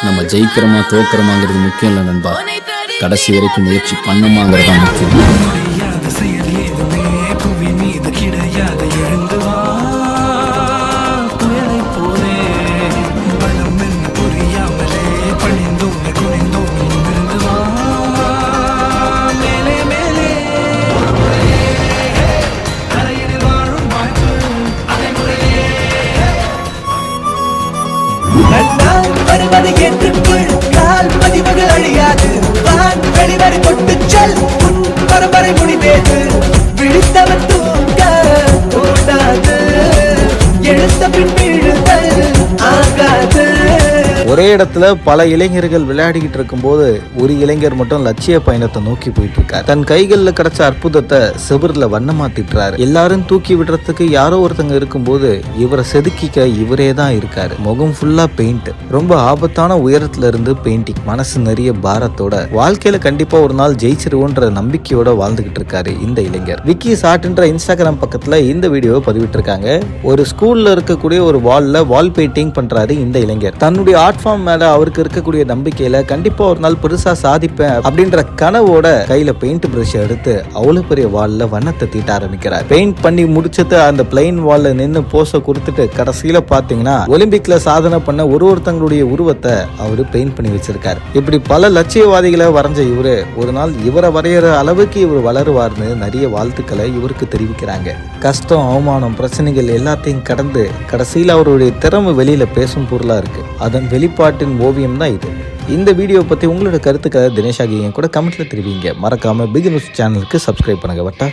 நம்ம ஜெயிக்கிறோமா தோக்கிறோமாங்கிறது முக்கியம் இல்லை நண்பா, கடைசி வரைக்கும் முயற்சி பண்ணோமாங்கிறது தான் முக்கியம். வருவது ஏற்றுக்குள் கால் பதிவுகள் அழியாது. வெளிவரை கொண்டு செல் உன் பரம்பரை முடிவேது. விழித்தவன் தூங்க கூடாது, எழுத்த பின் விழுதல் ஆகாது. ஒரே இடத்துல பல இளைஞர்கள் விளையாடிக்கிட்டு இருக்கும்போது ஒரு இளைஞர் மட்டும் லட்சிய பயணத்தை நோக்கி போயிட்டு இருக்காரு. தன் கைகளில் கிடைச்ச அற்புதத்தை செவுர்ல வண்ணமா திட்டுறாரு. எல்லாரும் தூக்கி விடுறதுக்கு யாரோ ஒருத்தங்க இருக்கும்போது இவரை செதுக்கிக்க இவரே தான் இருக்காரு. முகம் ஃபுல்லா பெயிண்ட், ரொம்ப ஆபத்தான உயரத்துல இருந்து பெயிண்டிங், மனசு நிறைய பாரத்தோட வாழ்க்கையில கண்டிப்பா ஒரு நாள் ஜெயிச்சிருவோன்ற நம்பிக்கையோட வாழ்ந்துகிட்டு இருக்காரு இந்த இளைஞர். விக்கி ஷாட்ன்ற இன்ஸ்டாகிராம் பக்கத்துல இந்த வீடியோவை பதிவிட்டு இருக்காங்க. ஒரு ஸ்கூல்ல இருக்கக்கூடிய ஒரு வால்ல வால் பெயிண்டிங் பண்றாரு இந்த இளைஞர். தன்னுடைய ஆர்ட் ஃபார்ம் மேல அவருக்கு இருக்கக்கூடிய நம்பிக்கையில கண்டிப்பா ஒரு நாள் பெருசா சாதிப்பேன் அப்படின்ற கனவோட கையில பெயிண்ட் பிரஷ் எடுத்து அவ்வளவு பெரிய வால்ல வண்ணத்தை தீட்ட ஆரம்பிக்கிறார். பெயிண்ட் பண்ணி முடிச்சது அந்த பிளைன் வால்ல நின்னு போஸ கொடுத்துட்டு கடைசியில பாத்தீங்கன்னா ஒலிம்பிக்ல சாதனை பண்ண ஒருத்தங்களுடைய உருவத்தை அவரு பெயிண்ட் பண்ணி வச்சிருக்காரு. இப்படி பல லட்சியவாதிகளை வரைஞ்ச இவரு ஒரு நாள் இவரை வரைகிற அளவுக்கு இவர் வளருவார்னு நிறைய வாழ்த்துக்களை இவருக்கு தெரிவிக்கிறாங்க. கஷ்டம், அவமானம், பிரச்சனைகள் எல்லாத்தையும் கடந்து கடைசியில் அவருடைய திறமை வெளியில பேசும் பொருளா இருக்கு. அதன் வெளிப்பாட்டின் ஓவியம் தான் இது. இந்த வீடியோ பத்தி உங்களோட கருத்துக்களை தினேஷ் ஆகிய கூட கமெண்ட்ல தெரிவிங்க. மறக்காம பிக் நியூஸ் சேனலுக்கு சப்ஸ்கிரைப் பண்ணுங்க. வட்டா.